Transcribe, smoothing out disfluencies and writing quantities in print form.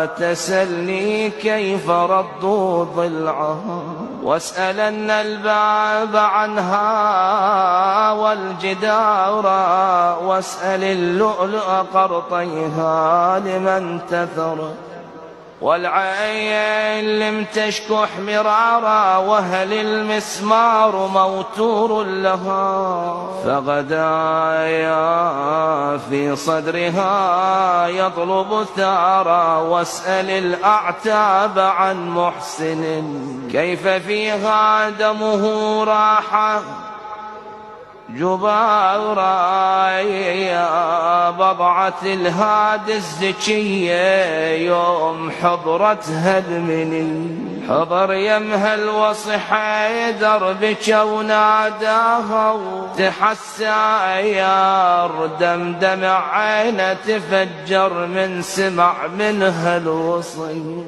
تسلني كيف ردوا ضلعها، واسألن الباب عنها والجدار، واسأل اللؤلؤ قرطيها لمن تثر، والعين لم تشكح مرارا، وهل المسمار موتور لها، فغدايا في صدرها يطلب ثارا، واسأل الأعتاب عن محسن كيف فيها دمه راح جبارا، يا بضعة الهادي الزكية يوم حضرتها المني، حضر يمها الوصي حيدر بكى وناداها، تحساير دمدمع عينه تفجر من سمع منها الوصي.